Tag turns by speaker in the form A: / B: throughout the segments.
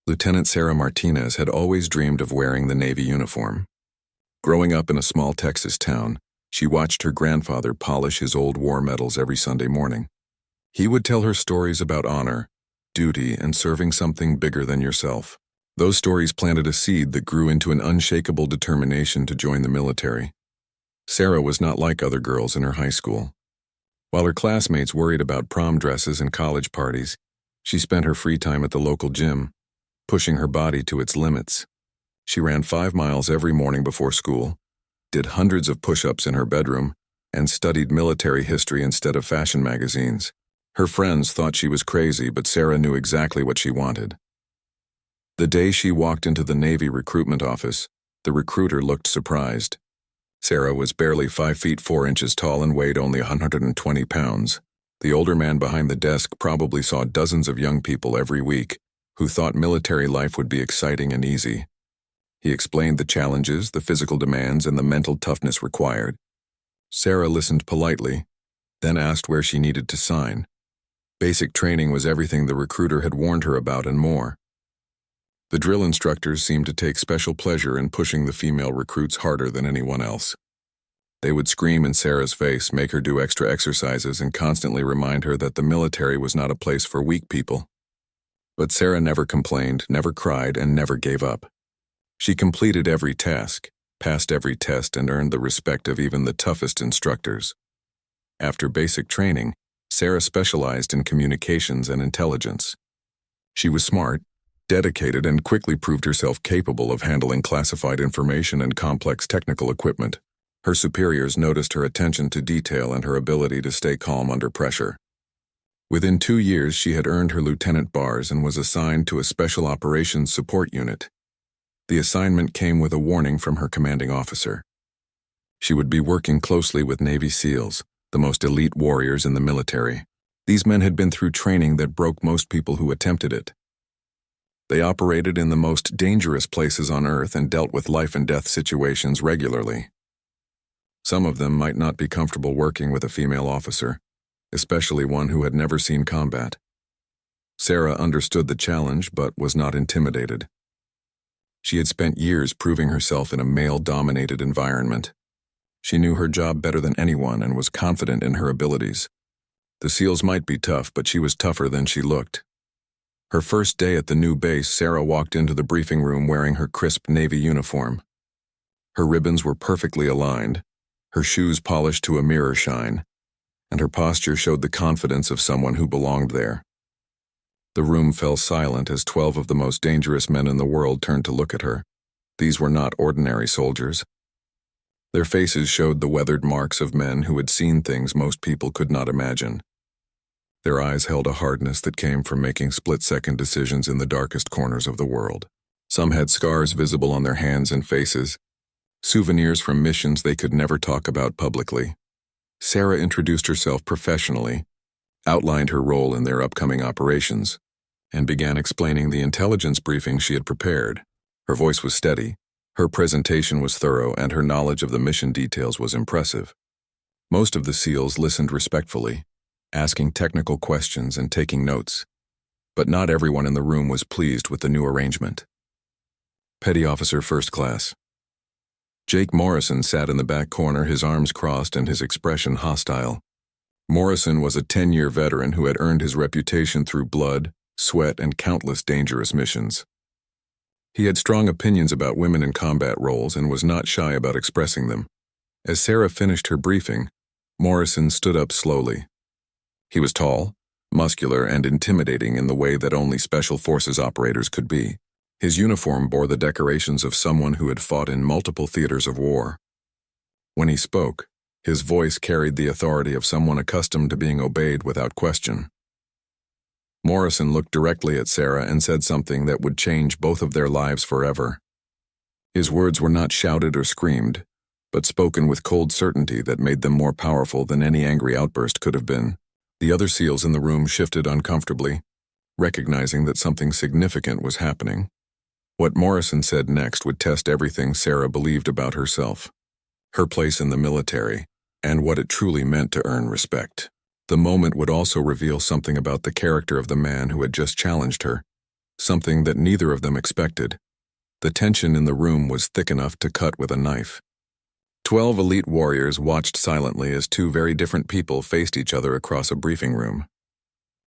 A: Lieutenant Sarah Martinez had always dreamed of wearing the Navy uniform. Growing up in a small Texas town, she watched her grandfather polish his old war medals every Sunday morning. He would tell her stories about honor, duty, and serving something bigger than yourself. Those stories planted a seed that grew into an unshakable determination to join the military. Sarah was not like other girls in her high school. While her classmates worried about prom dresses and college parties, she spent her free time at the local gym, pushing her body to its limits. She ran 5 miles every morning before school, did hundreds of push-ups in her bedroom, and studied military history instead of fashion magazines. Her friends thought she was crazy, but Sarah knew exactly what she wanted. The day she walked into the Navy recruitment office, the recruiter looked surprised. Sarah was barely 5 feet 4 inches tall and weighed only 120 pounds. The older man behind the desk probably saw dozens of young people every week who thought military life would be exciting and easy. He explained the challenges, the physical demands, and the mental toughness required. Sarah listened politely, then asked where she needed to sign. Basic training was everything the recruiter had warned her about and more. The drill instructors seemed to take special pleasure in pushing the female recruits harder than anyone else. They would scream in Sarah's face, make her do extra exercises, and constantly remind her that the military was not a place for weak people. But Sarah never complained, never cried, and never gave up. She completed every task, passed every test, and earned the respect of even the toughest instructors. After basic training, Sarah specialized in communications and intelligence. She was smart, dedicated, and quickly proved herself capable of handling classified information and complex technical equipment. Her superiors noticed her attention to detail and her ability to stay calm under pressure. Within 2 years, she had earned her lieutenant bars and was assigned to a special operations support unit. The assignment came with a warning from her commanding officer. She would be working closely with Navy SEALs, the most elite warriors in the military. These men had been through training that broke most people who attempted it. They operated in the most dangerous places on Earth and dealt with life-and-death situations regularly. Some of them might not be comfortable working with a female officer, especially one who had never seen combat. Sarah understood the challenge but was not intimidated. She had spent years proving herself in a male-dominated environment. She knew her job better than anyone and was confident in her abilities. The SEALs might be tough, but she was tougher than she looked. Her first day at the new base, Sarah walked into the briefing room wearing her crisp Navy uniform. Her ribbons were perfectly aligned, her shoes polished to a mirror shine, and her posture showed the confidence of someone who belonged there. The room fell silent as 12 of the most dangerous men in the world turned to look at her. These were not ordinary soldiers. Their faces showed the weathered marks of men who had seen things most people could not imagine. Their eyes held a hardness that came from making split-second decisions in the darkest corners of the world. Some had scars visible on their hands and faces, souvenirs from missions they could never talk about publicly. Sarah introduced herself professionally, outlined her role in their upcoming operations, and began explaining the intelligence briefing she had prepared. Her voice was steady, her presentation was thorough, and her knowledge of the mission details was impressive. Most of the SEALs listened respectfully, asking technical questions and taking notes, but not everyone in the room was pleased with the new arrangement. Petty Officer First Class Jake Morrison sat in the back corner, his arms crossed and his expression hostile. Morrison was a 10-year veteran who had earned his reputation through blood, sweat, and countless dangerous missions. He had strong opinions about women in combat roles and was not shy about expressing them. As Sarah finished her briefing, Morrison stood up slowly. He was tall, muscular, and intimidating in the way that only Special Forces operators could be. His uniform bore the decorations of someone who had fought in multiple theaters of war. When he spoke, his voice carried the authority of someone accustomed to being obeyed without question. Morrison looked directly at Sarah and said something that would change both of their lives forever. His words were not shouted or screamed, but spoken with cold certainty that made them more powerful than any angry outburst could have been. The other SEALs in the room shifted uncomfortably, recognizing that something significant was happening. What Morrison said next would test everything Sarah believed about herself, her place in the military, and what it truly meant to earn respect. The moment would also reveal something about the character of the man who had just challenged her. something that neither of them expected. The tension in the room was thick enough to cut with a knife. 12 elite warriors watched silently as two very different people faced each other across a briefing room.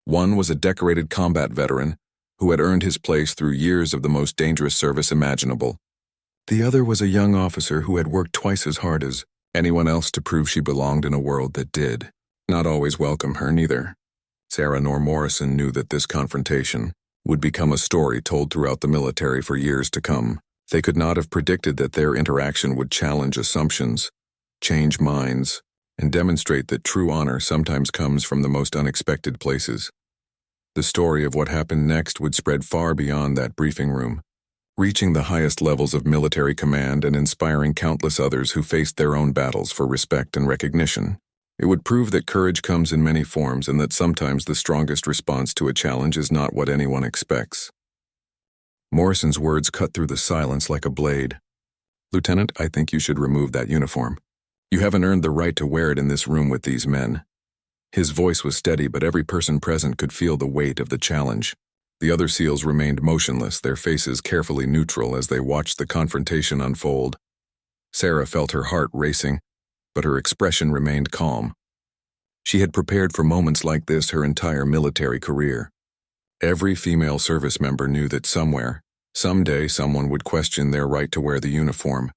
A: One was a decorated combat veteran who had earned his place through years of the most dangerous service imaginable. The other was a young officer who had worked twice as hard as anyone else to prove she belonged in a world that did not always welcome her neither. Sarah nor Morrison knew that this confrontation would become a story told throughout the military for years to come. They could not have predicted that their interaction would challenge assumptions, change minds, and demonstrate that true honor sometimes comes from the most unexpected places. The story of what happened next would spread far beyond that briefing room, reaching the highest levels of military command and inspiring countless others who faced their own battles for respect and recognition. It would prove that courage comes in many forms and that sometimes the strongest response to a challenge is not what anyone expects. Morrison's words cut through the silence like a blade. "Lieutenant, I think you should remove that uniform. You haven't earned the right to wear it in this room with these men." His voice was steady, but every person present could feel the weight of the challenge. The other SEALs remained motionless, their faces carefully neutral as they watched the confrontation unfold. Sarah felt her heart racing, but her expression remained calm. She had prepared for moments like this her entire military career. Every female service member knew that somewhere, someday, someone would question their right to wear the uniform.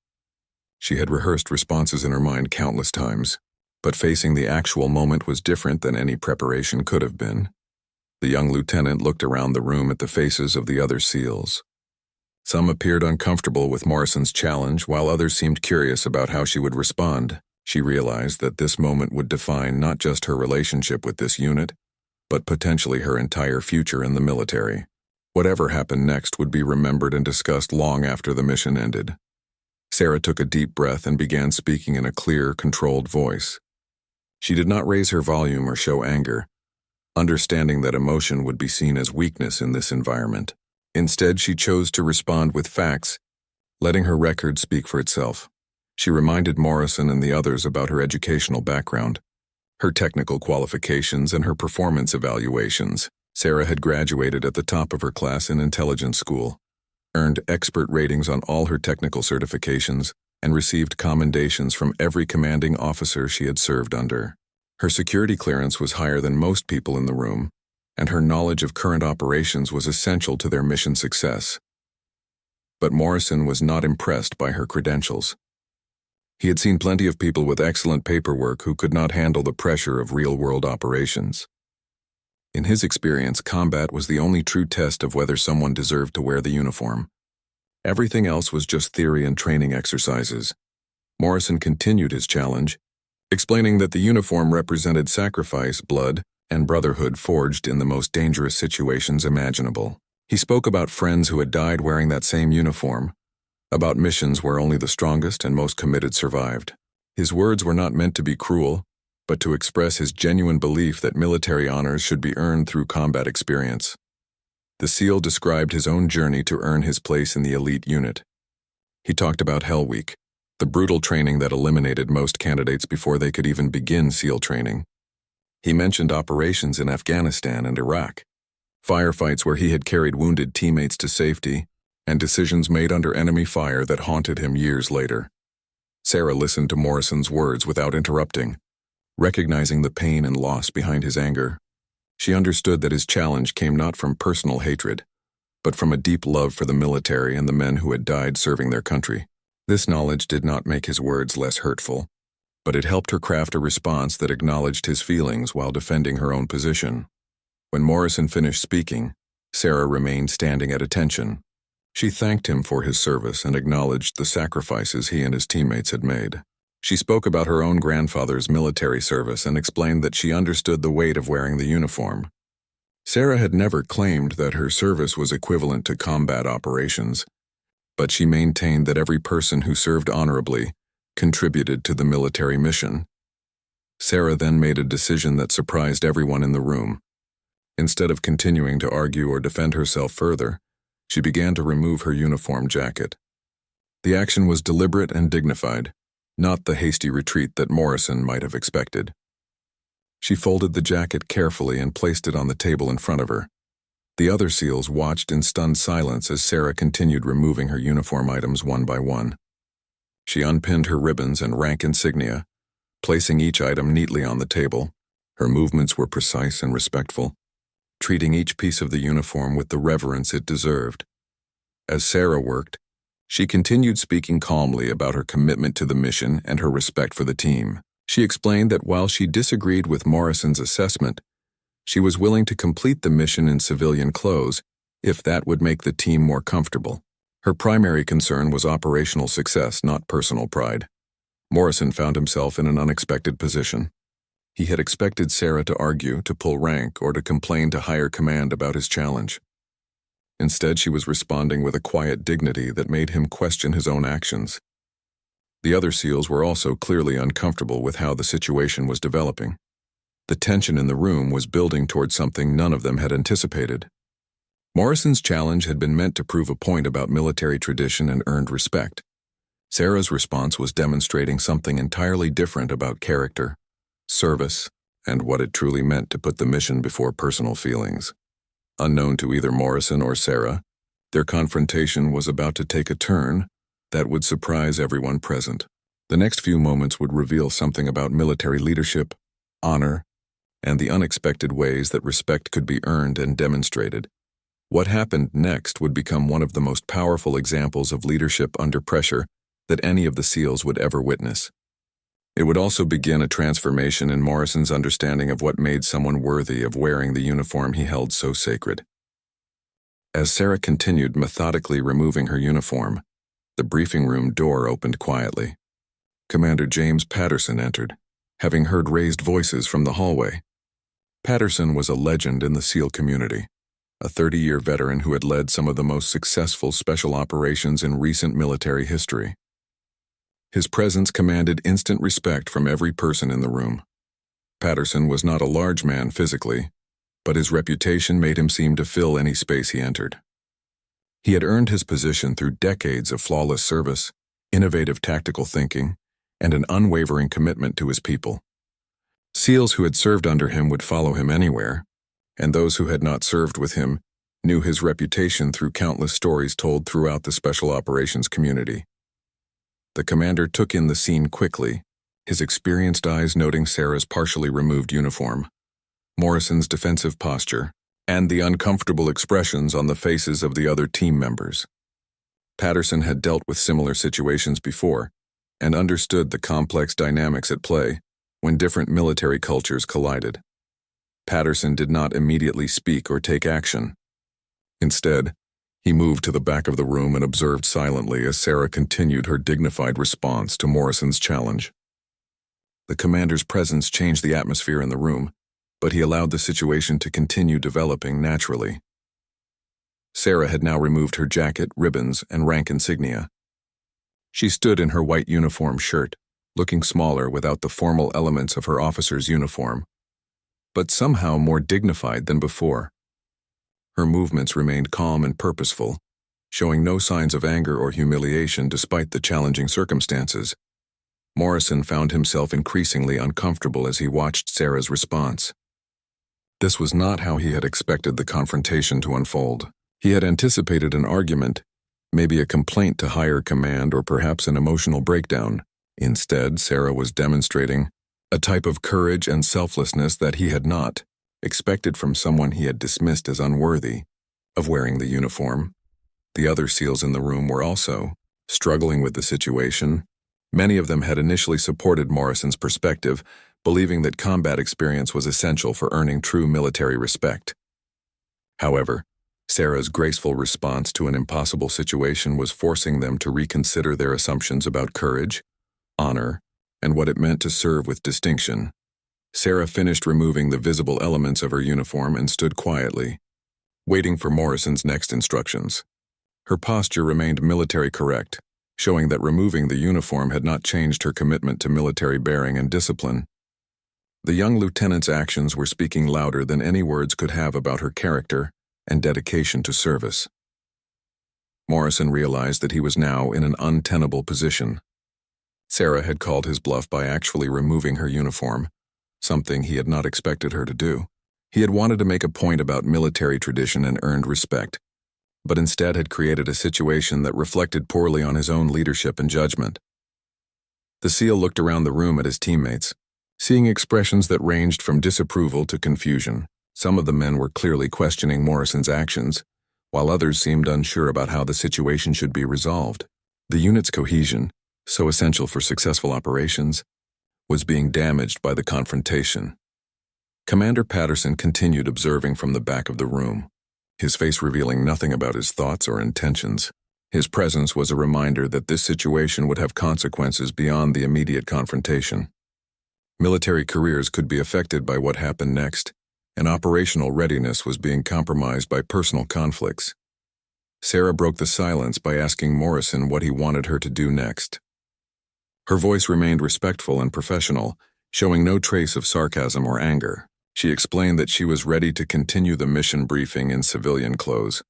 A: She had rehearsed responses in her mind countless times, but facing the actual moment was different than any preparation could have been. The young lieutenant looked around the room at the faces of the other SEALs. Some appeared uncomfortable with Morrison's challenge, while others seemed curious about how she would respond. She realized that this moment would define not just her relationship with this unit, but potentially her entire future in the military. Whatever happened next would be remembered and discussed long after the mission ended. Sarah took a deep breath and began speaking in a clear, controlled voice. She did not raise her volume or show anger, understanding that emotion would be seen as weakness in this environment. Instead, she chose to respond with facts, letting her record speak for itself. She reminded Morrison and the others about her educational background, her technical qualifications, and her performance evaluations. Sarah had graduated at the top of her class in intelligence school, earned expert ratings on all her technical certifications, and received commendations from every commanding officer she had served under. Her security clearance was higher than most people in the room, and her knowledge of current operations was essential to their mission success. But Morrison was not impressed by her credentials. He had seen plenty of people with excellent paperwork who could not handle the pressure of real-world operations. In his experience, combat was the only true test of whether someone deserved to wear the uniform. Everything else was just theory and training exercises. Morrison continued his challenge, explaining that the uniform represented sacrifice, blood, and brotherhood forged in the most dangerous situations imaginable. He spoke about friends who had died wearing that same uniform, about missions where only the strongest and most committed survived. His words were not meant to be cruel, but to express his genuine belief that military honors should be earned through combat experience. The SEAL described his own journey to earn his place in the elite unit. He talked about Hell Week, the brutal training that eliminated most candidates before they could even begin SEAL training. He mentioned operations in Afghanistan and Iraq, firefights where he had carried wounded teammates to safety, and decisions made under enemy fire that haunted him years later. Sarah listened to Morrison's words without interrupting, recognizing the pain and loss behind his anger. She understood that his challenge came not from personal hatred, but from a deep love for the military and the men who had died serving their country. This knowledge did not make his words less hurtful, but it helped her craft a response that acknowledged his feelings while defending her own position. When Morrison finished speaking, Sarah remained standing at attention. She thanked him for his service and acknowledged the sacrifices he and his teammates had made. She spoke about her own grandfather's military service and explained that she understood the weight of wearing the uniform. Sarah had never claimed that her service was equivalent to combat operations, but she maintained that every person who served honorably contributed to the military mission. Sarah then made a decision that surprised everyone in the room. Instead of continuing to argue or defend herself further, she began to remove her uniform jacket. The action was deliberate and dignified, not the hasty retreat that Morrison might have expected. She folded the jacket carefully and placed it on the table in front of her. The other SEALs watched in stunned silence as Sarah continued removing her uniform items one by one. She unpinned her ribbons and rank insignia, placing each item neatly on the table. Her movements were precise and respectful, treating each piece of the uniform with the reverence it deserved. As Sarah worked, she continued speaking calmly about her commitment to the mission and her respect for the team. She explained that while she disagreed with Morrison's assessment, she was willing to complete the mission in civilian clothes if that would make the team more comfortable. Her primary concern was operational success, not personal pride. Morrison found himself in an unexpected position. He had expected Sarah to argue, to pull rank, or to complain to higher command about his challenge. Instead, she was responding with a quiet dignity that made him question his own actions. The other SEALs were also clearly uncomfortable with how the situation was developing. The tension in the room was building toward something none of them had anticipated. Morrison's challenge had been meant to prove a point about military tradition and earned respect. Sarah's response was demonstrating something entirely different about character, service, and what it truly meant to put the mission before personal feelings. Unknown to either Morrison or Sarah, their confrontation was about to take a turn that would surprise everyone present. The next few moments would reveal something about military leadership, honor, and the unexpected ways that respect could be earned and demonstrated. What happened next would become one of the most powerful examples of leadership under pressure that any of the SEALs would ever witness. It would also begin a transformation in Morrison's understanding of what made someone worthy of wearing the uniform he held so sacred. As Sarah continued methodically removing her uniform, the briefing room door opened quietly. Commander James Patterson entered, having heard raised voices from the hallway. Patterson was a legend in the SEAL community, a 30-year veteran who had led some of the most successful special operations in recent military history. His presence commanded instant respect from every person in the room. Patterson was not a large man physically, but his reputation made him seem to fill any space he entered. He had earned his position through decades of flawless service, innovative tactical thinking, and an unwavering commitment to his people. SEALs who had served under him would follow him anywhere, and those who had not served with him knew his reputation through countless stories told throughout the special operations community. The commander took in the scene quickly, his experienced eyes noting Sarah's partially removed uniform, Morrison's defensive posture, and the uncomfortable expressions on the faces of the other team members. Patterson had dealt with similar situations before and understood the complex dynamics at play when different military cultures collided. Patterson did not immediately speak or take action. Instead, he moved to the back of the room and observed silently as Sarah continued her dignified response to Morrison's challenge. The commander's presence changed the atmosphere in the room, but he allowed the situation to continue developing naturally. Sarah had now removed her jacket, ribbons, and rank insignia. She stood in her white uniform shirt, looking smaller without the formal elements of her officer's uniform, but somehow more dignified than before. Her movements remained calm and purposeful, showing no signs of anger or humiliation despite the challenging circumstances. Morrison found himself increasingly uncomfortable as he watched Sarah's response. This was not how he had expected the confrontation to unfold. He had anticipated an argument, maybe a complaint to higher command or perhaps an emotional breakdown. Instead, Sarah was demonstrating a type of courage and selflessness that he had not expected from someone he had dismissed as unworthy of wearing the uniform. The other SEALs in the room were also struggling with the situation. Many of them had initially supported Morrison's perspective, believing that combat experience was essential for earning true military respect. However, Sarah's graceful response to an impossible situation was forcing them to reconsider their assumptions about courage, honor, and what it meant to serve with distinction. Sarah finished removing the visible elements of her uniform and stood quietly, waiting for Morrison's next instructions. Her posture remained military correct, showing that removing the uniform had not changed her commitment to military bearing and discipline. The young lieutenant's actions were speaking louder than any words could have about her character and dedication to service. Morrison realized that he was now in an untenable position. Sarah had called his bluff by actually removing her uniform, something he had not expected her to do. He had wanted to make a point about military tradition and earned respect, but instead had created a situation that reflected poorly on his own leadership and judgment. The SEAL looked around the room at his teammates, seeing expressions that ranged from disapproval to confusion. Some of the men were clearly questioning Morrison's actions, while others seemed unsure about how the situation should be resolved. The unit's cohesion, so essential for successful operations, was being damaged by the confrontation. Commander Patterson continued observing from the back of the room, his face revealing nothing about his thoughts or intentions. His presence was a reminder that this situation would have consequences beyond the immediate confrontation. Military careers could be affected by what happened next, and operational readiness was being compromised by personal conflicts. Sarah broke the silence by asking Morrison what he wanted her to do next. Her voice remained respectful and professional, showing no trace of sarcasm or anger. She explained that she was ready to continue the mission briefing in civilian clothes,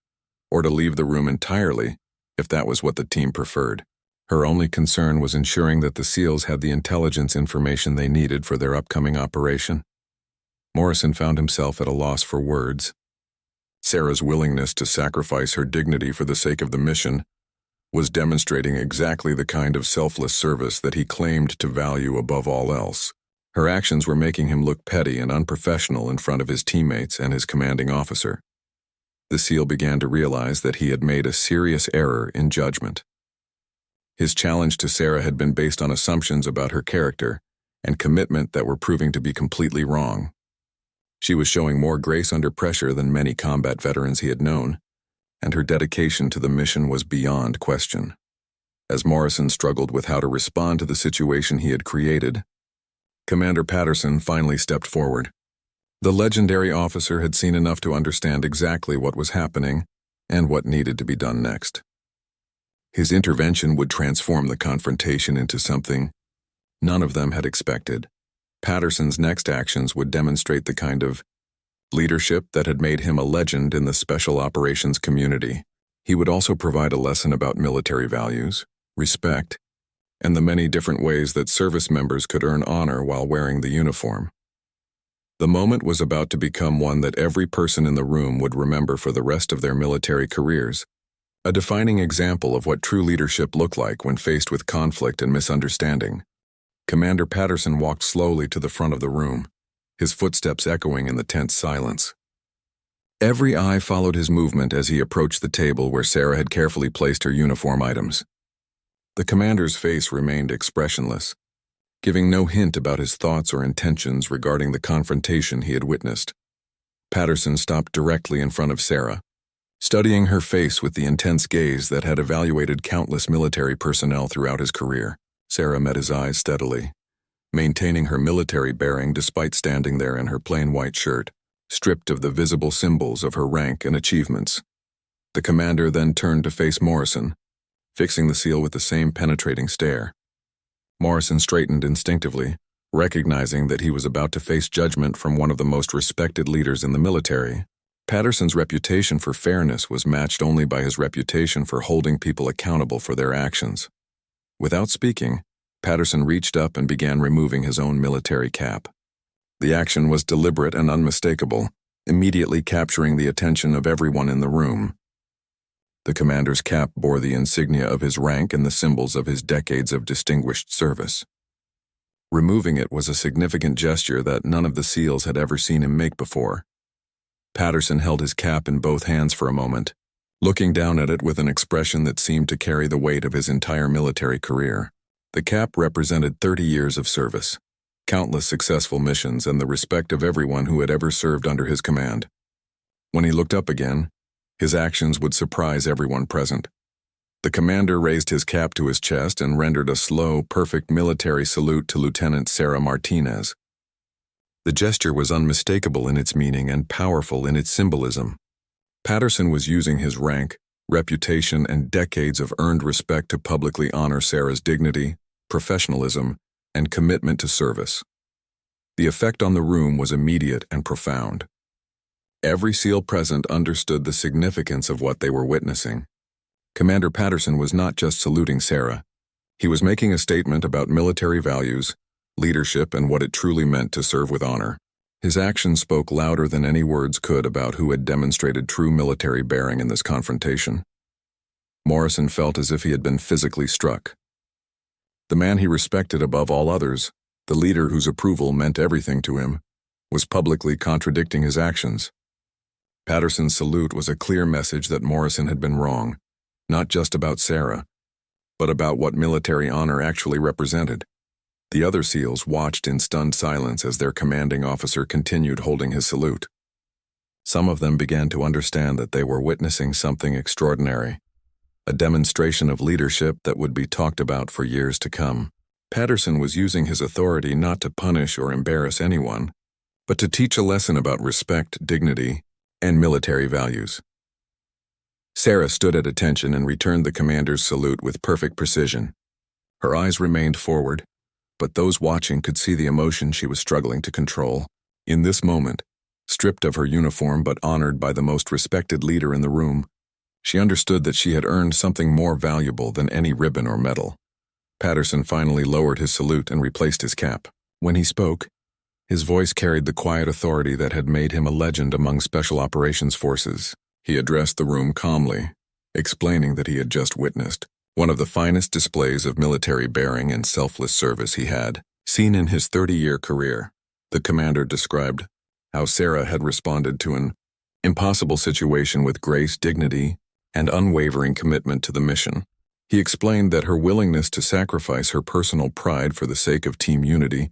A: or to leave the room entirely if that was what the team preferred. Her only concern was ensuring that the SEALs had the intelligence information they needed for their upcoming operation. Morrison found himself at a loss for words. Sarah's willingness to sacrifice her dignity for the sake of the mission was demonstrating exactly the kind of selfless service that he claimed to value above all else. Her actions were making him look petty and unprofessional in front of his teammates and his commanding officer. The SEAL began to realize that he had made a serious error in judgment. His challenge to Sarah had been based on assumptions about her character and commitment that were proving to be completely wrong. She was showing more grace under pressure than many combat veterans he had known, and her dedication to the mission was beyond question. As Morrison struggled with how to respond to the situation he had created, Commander Patterson finally stepped forward. The legendary officer had seen enough to understand exactly what was happening and what needed to be done next. His intervention would transform the confrontation into something none of them had expected. Patterson's next actions would demonstrate the kind of leadership that had made him a legend in the special operations community. He would also provide a lesson about military values, respect, and the many different ways that service members could earn honor while wearing the uniform. The moment was about to become one that every person in the room would remember for the rest of their military careers, a defining example of what true leadership looked like when faced with conflict and misunderstanding. Commander Patterson walked slowly to the front of the room, his footsteps echoing in the tense silence. Every eye followed his movement as he approached the table where Sarah had carefully placed her uniform items. The commander's face remained expressionless, giving no hint about his thoughts or intentions regarding the confrontation he had witnessed. Patterson stopped directly in front of Sarah, studying her face with the intense gaze that had evaluated countless military personnel throughout his career. Sarah met his eyes steadily, maintaining her military bearing despite standing there in her plain white shirt, stripped of the visible symbols of her rank and achievements. The commander then turned to face Morrison, fixing the SEAL with the same penetrating stare. Morrison straightened instinctively, recognizing that he was about to face judgment from one of the most respected leaders in the military. Patterson's reputation for fairness was matched only by his reputation for holding people accountable for their actions. Without speaking, Patterson reached up and began removing his own military cap. The action was deliberate and unmistakable, immediately capturing the attention of everyone in the room. The commander's cap bore the insignia of his rank and the symbols of his decades of distinguished service. Removing it was a significant gesture that none of the SEALs had ever seen him make before. Patterson held his cap in both hands for a moment, looking down at it with an expression that seemed to carry the weight of his entire military career. The cap represented 30 years of service, countless successful missions, and the respect of everyone who had ever served under his command. When he looked up again, his actions would surprise everyone present. The commander raised his cap to his chest and rendered a slow, perfect military salute to Lieutenant Sarah Martinez. The gesture was unmistakable in its meaning and powerful in its symbolism. Patterson was using his rank, reputation, and decades of earned respect to publicly honor Sarah's dignity, professionalism, and commitment to service. The effect on the room was immediate and profound. Every SEAL present understood the significance of what they were witnessing. Commander Patterson was not just saluting Sarah. He was making a statement about military values, leadership, and what it truly meant to serve with honor. His actions spoke louder than any words could about who had demonstrated true military bearing in this confrontation. Morrison felt as if he had been physically struck. The man he respected above all others, the leader whose approval meant everything to him, was publicly contradicting his actions. Patterson's salute was a clear message that Morrison had been wrong, not just about Sarah, but about what military honor actually represented. The other SEALs watched in stunned silence as their commanding officer continued holding his salute. Some of them began to understand that they were witnessing something extraordinary, a demonstration of leadership that would be talked about for years to come. Patterson was using his authority not to punish or embarrass anyone, but to teach a lesson about respect, dignity, and military values. Sarah stood at attention and returned the commander's salute with perfect precision. Her eyes remained forward, but those watching could see the emotion she was struggling to control. In this moment, stripped of her uniform but honored by the most respected leader in the room, she understood that she had earned something more valuable than any ribbon or medal. Patterson finally lowered his salute and replaced his cap. When he spoke, his voice carried the quiet authority that had made him a legend among Special Operations Forces. He addressed the room calmly, explaining that he had just witnessed one of the finest displays of military bearing and selfless service he had seen in his 30-year career. The commander described how Sarah had responded to an impossible situation with grace, dignity, and unwavering commitment to the mission. He explained that her willingness to sacrifice her personal pride for the sake of team unity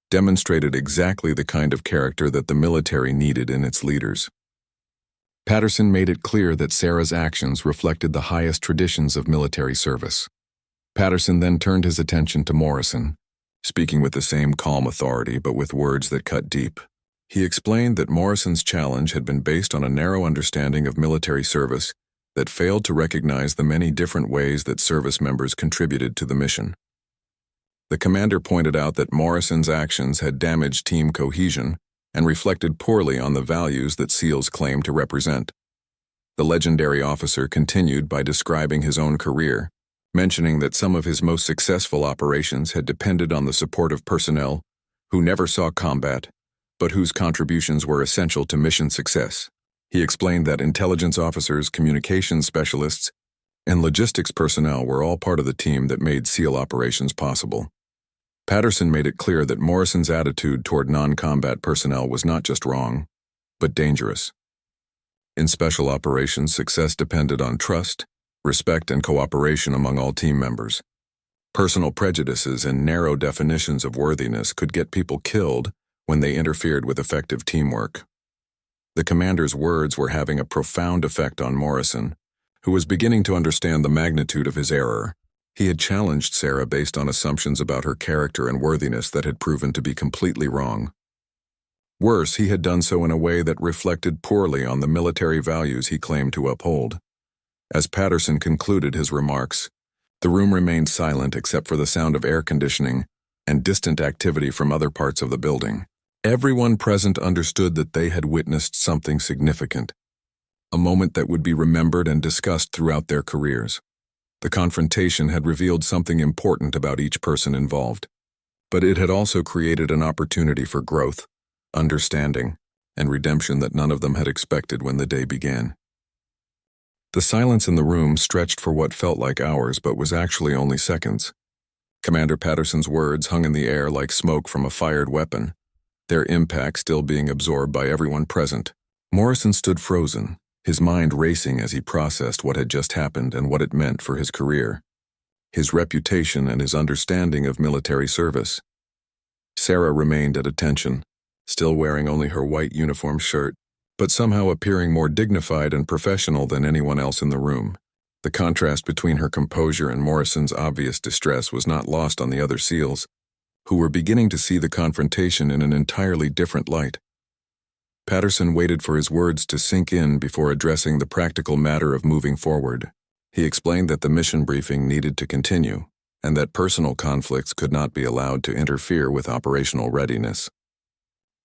A: demonstrated exactly the kind of character that the military needed in its leaders. Patterson made it clear that Sarah's actions reflected the highest traditions of military service. Patterson then turned his attention to Morrison, speaking with the same calm authority but with words that cut deep. He explained that Morrison's challenge had been based on a narrow understanding of military service that failed to recognize the many different ways that service members contributed to the mission. The commander pointed out that Morrison's actions had damaged team cohesion and reflected poorly on the values that SEALs claim to represent. The legendary officer continued by describing his own career, mentioning that some of his most successful operations had depended on the support of personnel who never saw combat, but whose contributions were essential to mission success. He explained that intelligence officers, communications specialists, and logistics personnel were all part of the team that made SEAL operations possible. Patterson made it clear that Morrison's attitude toward non-combat personnel was not just wrong, but dangerous. In special operations, success depended on trust, respect, and cooperation among all team members. Personal prejudices and narrow definitions of worthiness could get people killed when they interfered with effective teamwork. The commander's words were having a profound effect on Morrison, who was beginning to understand the magnitude of his error. He had challenged Sarah based on assumptions about her character and worthiness that had proven to be completely wrong. Worse, he had done so in a way that reflected poorly on the military values he claimed to uphold. As Patterson concluded his remarks, the room remained silent except for the sound of air conditioning and distant activity from other parts of the building. Everyone present understood that they had witnessed something significant, a moment that would be remembered and discussed throughout their careers. The confrontation had revealed something important about each person involved, but it had also created an opportunity for growth, understanding, and redemption that none of them had expected when the day began. The silence in the room stretched for what felt like hours but was actually only seconds. Commander Patterson's words hung in the air like smoke from a fired weapon, their impact still being absorbed by everyone present. Morrison stood frozen, his mind racing as he processed what had just happened and what it meant for his career, his reputation, and his understanding of military service. Sarah remained at attention, still wearing only her white uniform shirt, but somehow appearing more dignified and professional than anyone else in the room. The contrast between her composure and Morrison's obvious distress was not lost on the other SEALs, who were beginning to see the confrontation in an entirely different light. Patterson waited for his words to sink in before addressing the practical matter of moving forward. He explained that the mission briefing needed to continue, and that personal conflicts could not be allowed to interfere with operational readiness.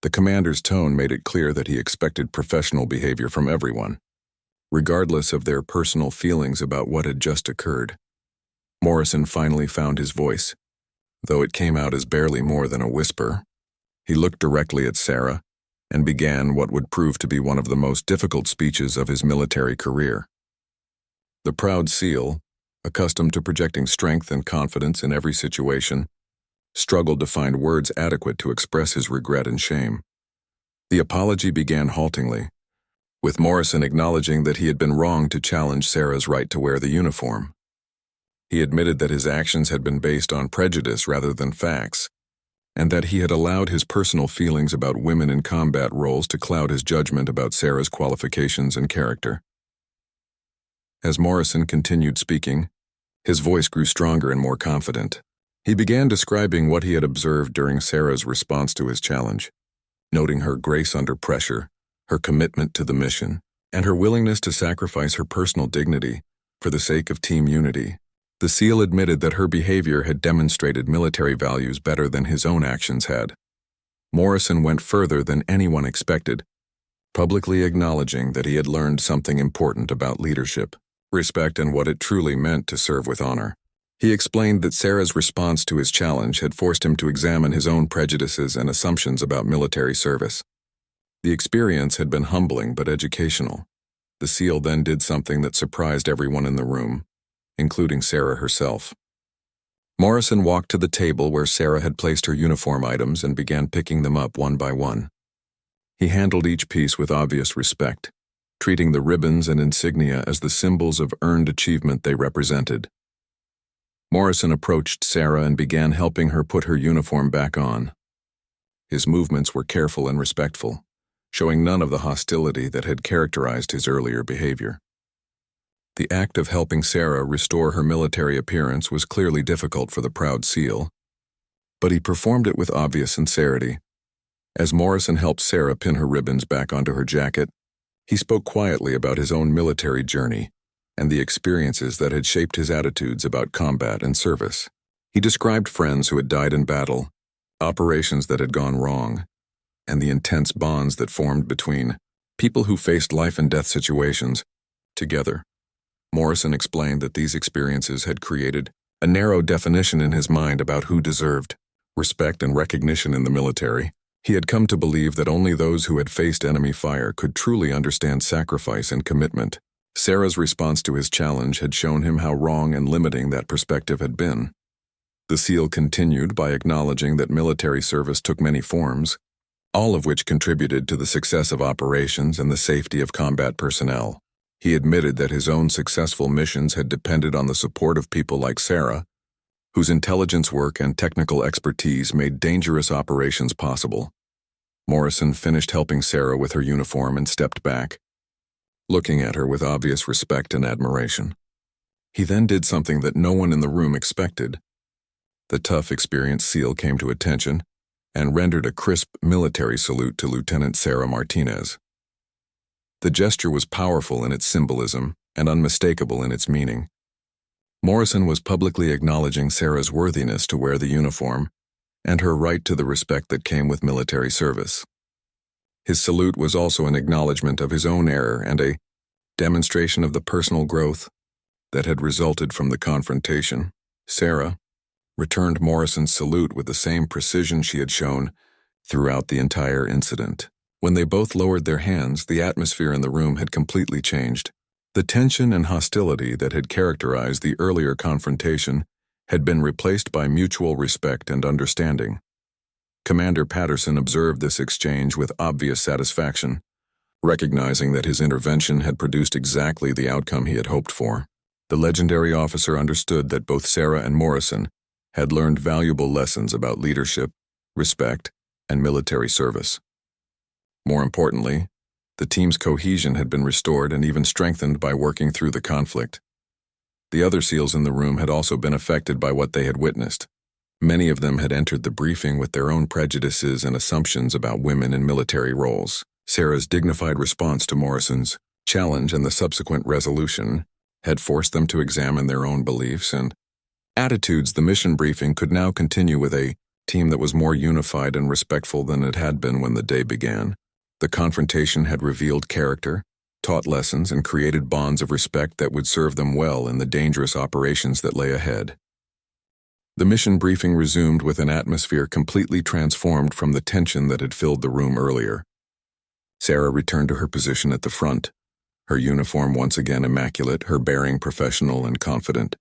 A: The commander's tone made it clear that he expected professional behavior from everyone, regardless of their personal feelings about what had just occurred. Morrison finally found his voice, though it came out as barely more than a whisper. He looked directly at Sarah, and began what would prove to be one of the most difficult speeches of his military career. The proud SEAL, accustomed to projecting strength and confidence in every situation, struggled to find words adequate to express his regret and shame. The apology began haltingly, with Morrison acknowledging that he had been wrong to challenge Sarah's right to wear the uniform. He admitted that his actions had been based on prejudice rather than facts, and that he had allowed his personal feelings about women in combat roles to cloud his judgment about Sarah's qualifications and character. As Morrison continued speaking, his voice grew stronger and more confident. He began describing what he had observed during Sarah's response to his challenge, noting her grace under pressure, her commitment to the mission, and her willingness to sacrifice her personal dignity for the sake of team unity. The SEAL admitted that her behavior had demonstrated military values better than his own actions had. Morrison went further than anyone expected, publicly acknowledging that he had learned something important about leadership, respect, and what it truly meant to serve with honor. He explained that Sarah's response to his challenge had forced him to examine his own prejudices and assumptions about military service. The experience had been humbling but educational. The SEAL then did something that surprised everyone in the room, including Sarah herself. Morrison walked to the table where Sarah had placed her uniform items and began picking them up one by one. He handled each piece with obvious respect, treating the ribbons and insignia as the symbols of earned achievement they represented. Morrison approached Sarah and began helping her put her uniform back on. His movements were careful and respectful, showing none of the hostility that had characterized his earlier behavior. The act of helping Sarah restore her military appearance was clearly difficult for the proud SEAL, but he performed it with obvious sincerity. As Morrison helped Sarah pin her ribbons back onto her jacket, he spoke quietly about his own military journey and the experiences that had shaped his attitudes about combat and service. He described friends who had died in battle, operations that had gone wrong, and the intense bonds that formed between people who faced life and death situations together. Morrison explained that these experiences had created a narrow definition in his mind about who deserved respect and recognition in the military. He had come to believe that only those who had faced enemy fire could truly understand sacrifice and commitment. Sarah's response to his challenge had shown him how wrong and limiting that perspective had been. The SEAL continued by acknowledging that military service took many forms, all of which contributed to the success of operations and the safety of combat personnel. He admitted that his own successful missions had depended on the support of people like Sarah, whose intelligence work and technical expertise made dangerous operations possible. Morrison finished helping Sarah with her uniform and stepped back, looking at her with obvious respect and admiration. He then did something that no one in the room expected. The tough, experienced SEAL came to attention and rendered a crisp military salute to Lieutenant Sarah Martinez. The gesture was powerful in its symbolism and unmistakable in its meaning. Morrison was publicly acknowledging Sarah's worthiness to wear the uniform and her right to the respect that came with military service. His salute was also an acknowledgement of his own error and a demonstration of the personal growth that had resulted from the confrontation. Sarah returned Morrison's salute with the same precision she had shown throughout the entire incident. When they both lowered their hands, the atmosphere in the room had completely changed. The tension and hostility that had characterized the earlier confrontation had been replaced by mutual respect and understanding. Commander Patterson observed this exchange with obvious satisfaction, recognizing that his intervention had produced exactly the outcome he had hoped for. The legendary officer understood that both Sarah and Morrison had learned valuable lessons about leadership, respect, and military service. More importantly, the team's cohesion had been restored and even strengthened by working through the conflict. The other SEALs in the room had also been affected by what they had witnessed. Many of them had entered the briefing with their own prejudices and assumptions about women in military roles. Sarah's dignified response to Morrison's challenge and the subsequent resolution had forced them to examine their own beliefs and attitudes. The mission briefing could now continue with a team that was more unified and respectful than it had been when the day began. The confrontation had revealed character, taught lessons, and created bonds of respect that would serve them well in the dangerous operations that lay ahead. The mission briefing resumed with an atmosphere completely transformed from the tension that had filled the room earlier. Sarah returned to her position at the front, her uniform once again immaculate, her bearing professional and confident.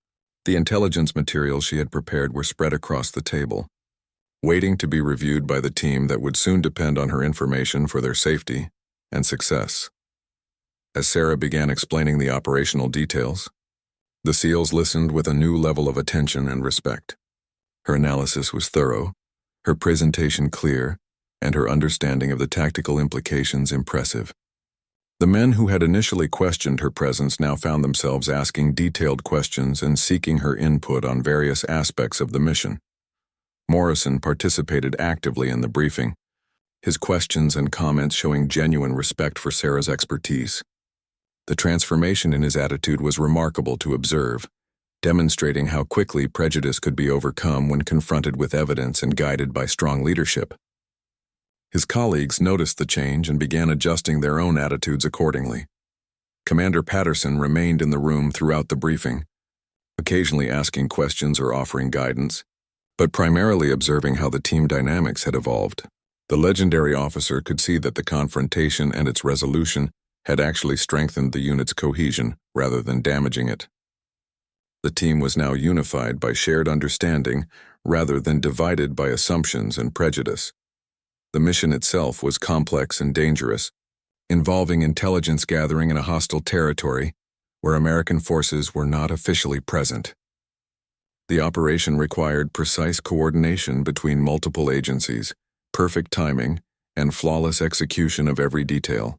A: The intelligence materials she had prepared were spread across the table, waiting to be reviewed by the team that would soon depend on her information for their safety and success. As Sarah began explaining the operational details, the SEALs listened with a new level of attention and respect. Her analysis was thorough, her presentation clear, and her understanding of the tactical implications impressive. The men who had initially questioned her presence now found themselves asking detailed questions and seeking her input on various aspects of the mission. Morrison participated actively in the briefing, his questions and comments showing genuine respect for Sarah's expertise. The transformation in his attitude was remarkable to observe, demonstrating how quickly prejudice could be overcome when confronted with evidence and guided by strong leadership. His colleagues noticed the change and began adjusting their own attitudes accordingly. Commander Patterson remained in the room throughout the briefing, occasionally asking questions or offering guidance, but primarily observing how the team dynamics had evolved. The legendary officer could see that the confrontation and its resolution had actually strengthened the unit's cohesion rather than damaging it. The team was now unified by shared understanding rather than divided by assumptions and prejudice. The mission itself was complex and dangerous, involving intelligence gathering in a hostile territory where American forces were not officially present. The operation required precise coordination between multiple agencies, perfect timing, and flawless execution of every detail.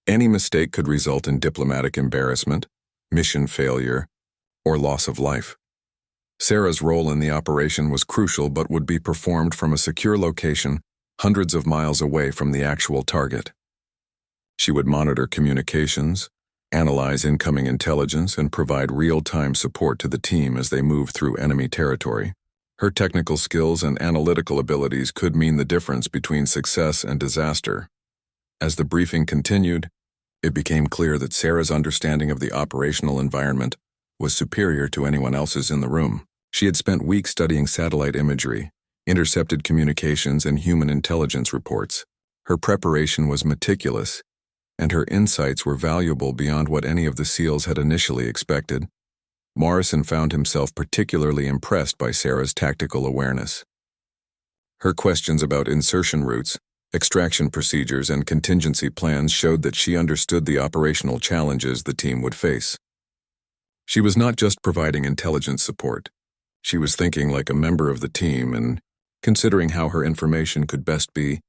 A: Any mistake could result in diplomatic embarrassment, mission failure, or loss of life. Sarah's role in the operation was crucial but would be performed from a secure location hundreds of miles away from the actual target. She would monitor communications, analyze incoming intelligence, and provide real-time support to the team as they moved through enemy territory. Her technical skills and analytical abilities could mean the difference between success and disaster. As the briefing continued, it became clear that Sarah's understanding of the operational environment was superior to anyone else's in the room. She had spent weeks studying satellite imagery, intercepted communications, and human intelligence reports. Her preparation was meticulous, and her insights were valuable beyond what any of the SEALs had initially expected. Morrison found himself particularly impressed by Sarah's tactical awareness. Her questions about insertion routes, extraction procedures, and contingency plans showed that she understood the operational challenges the team would face. She was not just providing intelligence support. She was thinking like a member of the team and considering how her information could best be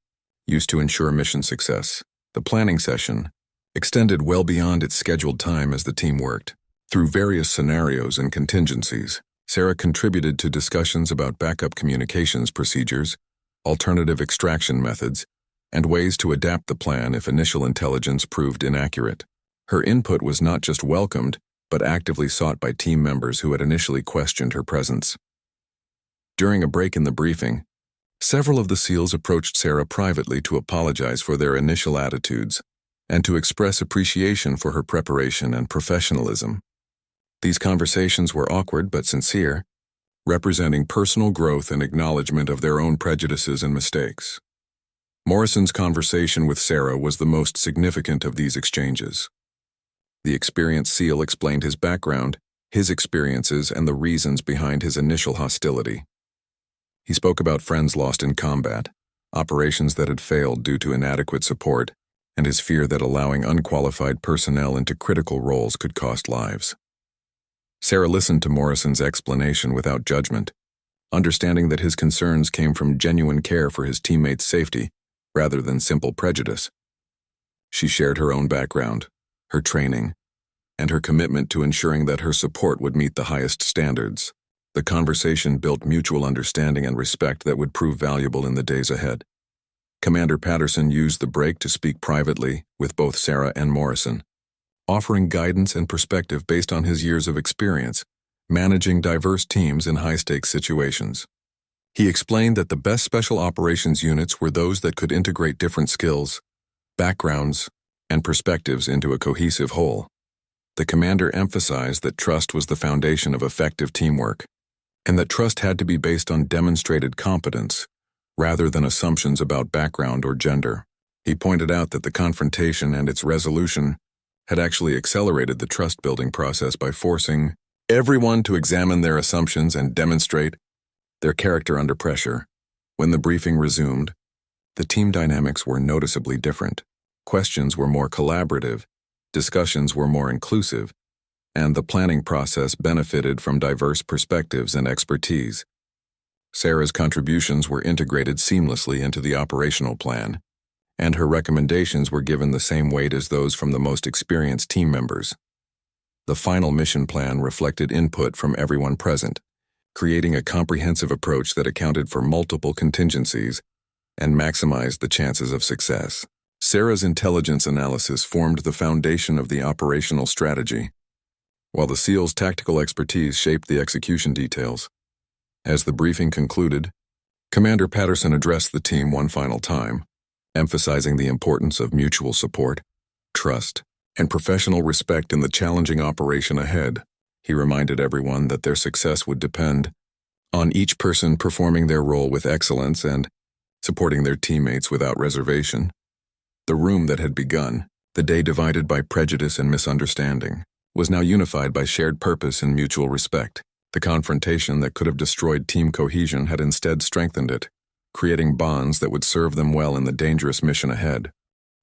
A: used to ensure mission success. The planning session extended well beyond its scheduled time as the team worked. Through various scenarios and contingencies, Sarah contributed to discussions about backup communications procedures, alternative extraction methods, and ways to adapt the plan if initial intelligence proved inaccurate. Her input was not just welcomed, but actively sought by team members who had initially questioned her presence. During a break in the briefing, several of the SEALs approached Sarah privately to apologize for their initial attitudes and to express appreciation for her preparation and professionalism. These conversations were awkward but sincere, representing personal growth and acknowledgement of their own prejudices and mistakes. Morrison's conversation with Sarah was the most significant of these exchanges. The experienced SEAL explained his background, his experiences, and the reasons behind his initial hostility. He spoke about friends lost in combat, operations that had failed due to inadequate support, and his fear that allowing unqualified personnel into critical roles could cost lives. Sarah listened to Morrison's explanation without judgment, understanding that his concerns came from genuine care for his teammates' safety rather than simple prejudice. She shared her own background, her training, and her commitment to ensuring that her support would meet the highest standards. The conversation built mutual understanding and respect that would prove valuable in the days ahead. Commander Patterson used the break to speak privately with both Sarah and Morrison, offering guidance and perspective based on his years of experience, managing diverse teams in high-stakes situations. He explained that the best special operations units were those that could integrate different skills, backgrounds, and perspectives into a cohesive whole. The commander emphasized that trust was the foundation of effective teamwork, and that trust had to be based on demonstrated competence rather than assumptions about background or gender. He pointed out that the confrontation and its resolution had actually accelerated the trust-building process by forcing everyone to examine their assumptions and demonstrate their character under pressure. When the briefing resumed, the team dynamics were noticeably different. Questions were more collaborative, discussions were more inclusive, and the planning process benefited from diverse perspectives and expertise. Sarah's contributions were integrated seamlessly into the operational plan, and her recommendations were given the same weight as those from the most experienced team members. The final mission plan reflected input from everyone present, creating a comprehensive approach that accounted for multiple contingencies and maximized the chances of success. Sarah's intelligence analysis formed the foundation of the operational strategy, while the SEAL's tactical expertise shaped the execution details. As the briefing concluded, Commander Patterson addressed the team one final time, emphasizing the importance of mutual support, trust, and professional respect in the challenging operation ahead. He reminded everyone that their success would depend on each person performing their role with excellence and supporting their teammates without reservation. The room that had begun, the day divided by prejudice and misunderstanding, was now unified by shared purpose and mutual respect. The confrontation that could have destroyed team cohesion had instead strengthened it, creating bonds that would serve them well in the dangerous mission ahead.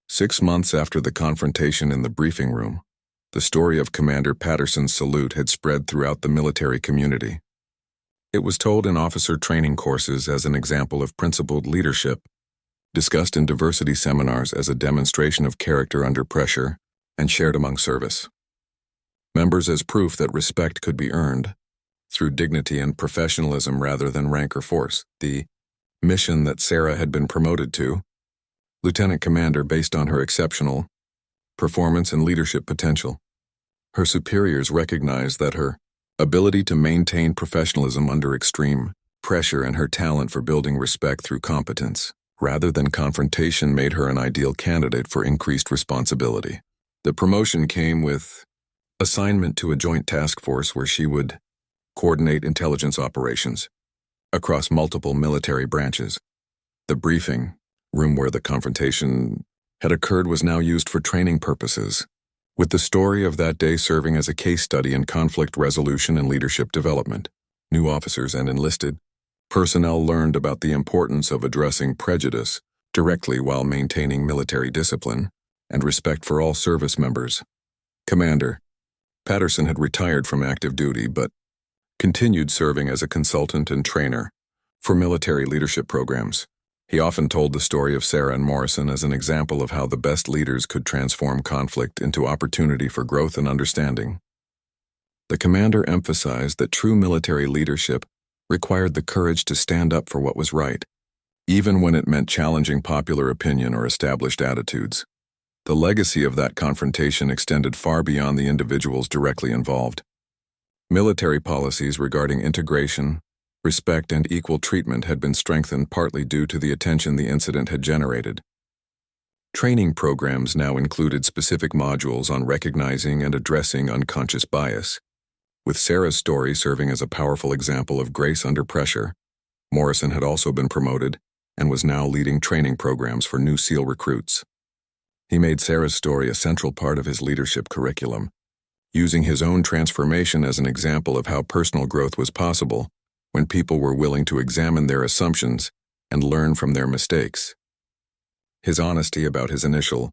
A: 6 months after the confrontation in the briefing room, the story of Commander Patterson's salute had spread throughout the military community. It was told in officer training courses as an example of principled leadership, discussed in diversity seminars as a demonstration of character under pressure, and shared among service members as proof that respect could be earned through dignity and professionalism rather than rank or force. The mission that Sarah had been promoted to, lieutenant commander based on her exceptional performance and leadership potential. Her superiors recognized that her ability to maintain professionalism under extreme pressure and her talent for building respect through competence, rather than confrontation, made her an ideal candidate for increased responsibility. The promotion came with assignment to a joint task force where she would coordinate intelligence operations across multiple military branches. The briefing room where the confrontation had occurred was now used for training purposes, with the story of that day serving as a case study in conflict resolution and leadership development. New officers and enlisted personnel learned about the importance of addressing prejudice directly while maintaining military discipline and respect for all service members. Commander Patterson had retired from active duty but continued serving as a consultant and trainer for military leadership programs. He often told the story of Sarah and Morrison as an example of how the best leaders could transform conflict into opportunity for growth and understanding. The commander emphasized that true military leadership required the courage to stand up for what was right, even when it meant challenging popular opinion or established attitudes. The legacy of that confrontation extended far beyond the individuals directly involved. Military policies regarding integration, respect, and equal treatment had been strengthened partly due to the attention the incident had generated. Training programs now included specific modules on recognizing and addressing unconscious bias. With Sarah's story serving as a powerful example of grace under pressure, Morrison had also been promoted and was now leading training programs for new SEAL recruits. He made Sarah's story a central part of his leadership curriculum, using his own transformation as an example of how personal growth was possible when people were willing to examine their assumptions and learn from their mistakes. His honesty about his initial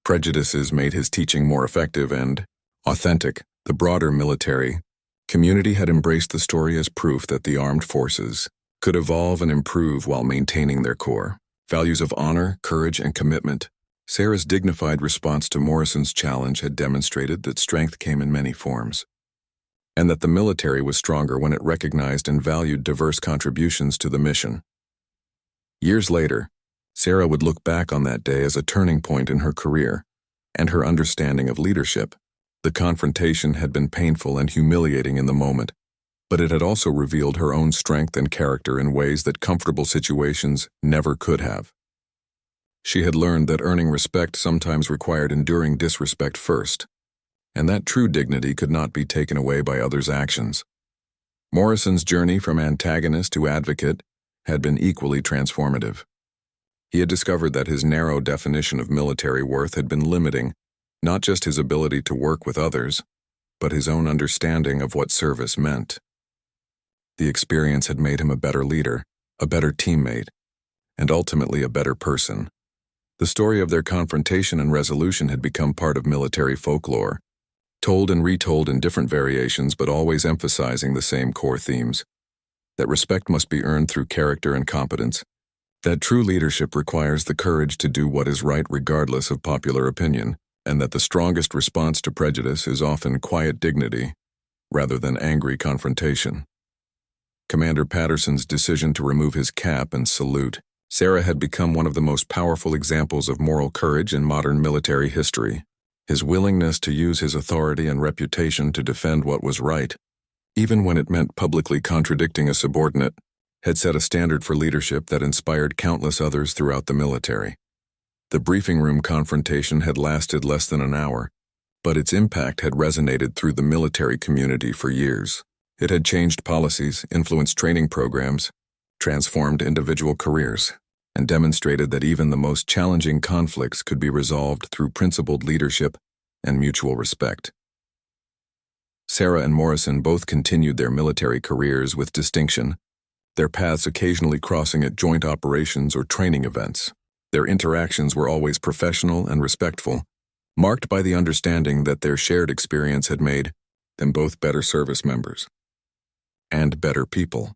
A: prejudices made his teaching more effective and authentic. The broader military community had embraced the story as proof that the armed forces could evolve and improve while maintaining their core values of honor, courage, and commitment. Sarah's dignified response to Morrison's challenge had demonstrated that strength came in many forms, and that the military was stronger when it recognized and valued diverse contributions to the mission. Years later, Sarah would look back on that day as a turning point in her career and her understanding of leadership. The confrontation had been painful and humiliating in the moment, but it had also revealed her own strength and character in ways that comfortable situations never could have. She had learned that earning respect sometimes required enduring disrespect first, and that true dignity could not be taken away by others' actions. Morrison's journey from antagonist to advocate had been equally transformative. He had discovered that his narrow definition of military worth had been limiting not just his ability to work with others, but his own understanding of what service meant. The experience had made him a better leader, a better teammate, and ultimately a better person. The story of their confrontation and resolution had become part of military folklore, told and retold in different variations but always emphasizing the same core themes: that respect must be earned through character and competence, that true leadership requires the courage to do what is right regardless of popular opinion, and that the strongest response to prejudice is often quiet dignity rather than angry confrontation. Commander Patterson's decision to remove his cap and salute Sarah had become one of the most powerful examples of moral courage in modern military history. His willingness to use his authority and reputation to defend what was right, even when it meant publicly contradicting a subordinate, had set a standard for leadership that inspired countless others throughout the military. The briefing room confrontation had lasted less than an hour, but its impact had resonated through the military community for years. It had changed policies, influenced training programs, transformed individual careers, and demonstrated that even the most challenging conflicts could be resolved through principled leadership and mutual respect. Sarah and Morrison both continued their military careers with distinction, their paths occasionally crossing at joint operations or training events. Their interactions were always professional and respectful, marked by the understanding that their shared experience had made them both better service members and better people.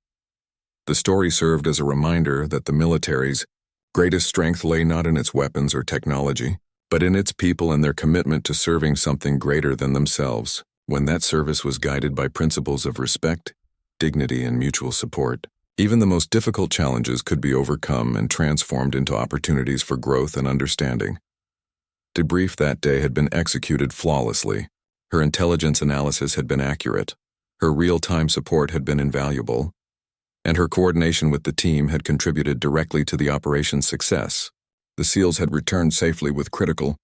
A: The story served as a reminder that the military's greatest strength lay not in its weapons or technology, but in its people and their commitment to serving something greater than themselves, when that service was guided by principles of respect, dignity, and mutual support. Even the most difficult challenges could be overcome and transformed into opportunities for growth and understanding. Debrief that day had been executed flawlessly. Her intelligence analysis had been accurate. Her real-time support had been invaluable, and her coordination with the team had contributed directly to the operation's success. The SEALs had returned safely with critical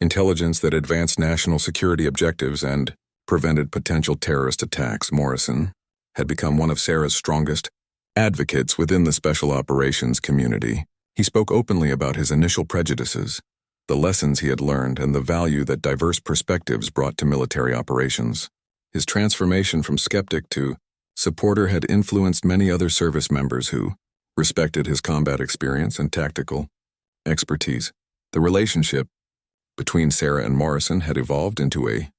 A: intelligence that advanced national security objectives and prevented potential terrorist attacks. Morrison had become one of Sarah's strongest advocates within the special operations community. He spoke openly about his initial prejudices, the lessons he had learned, and the value that diverse perspectives brought to military operations. His transformation from skeptic to supporter had influenced many other service members who respected his combat experience and tactical expertise. The relationship between Sarah and Morrison had evolved into a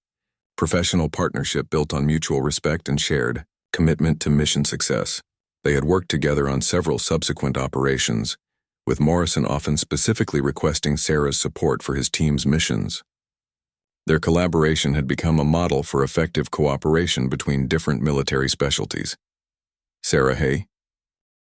A: professional partnership built on mutual respect and shared commitment to mission success. They had worked together on several subsequent operations, with Morrison often specifically requesting Sarah's support for his team's missions. Their collaboration had become a model for effective cooperation between different military specialties. Sarah Hay,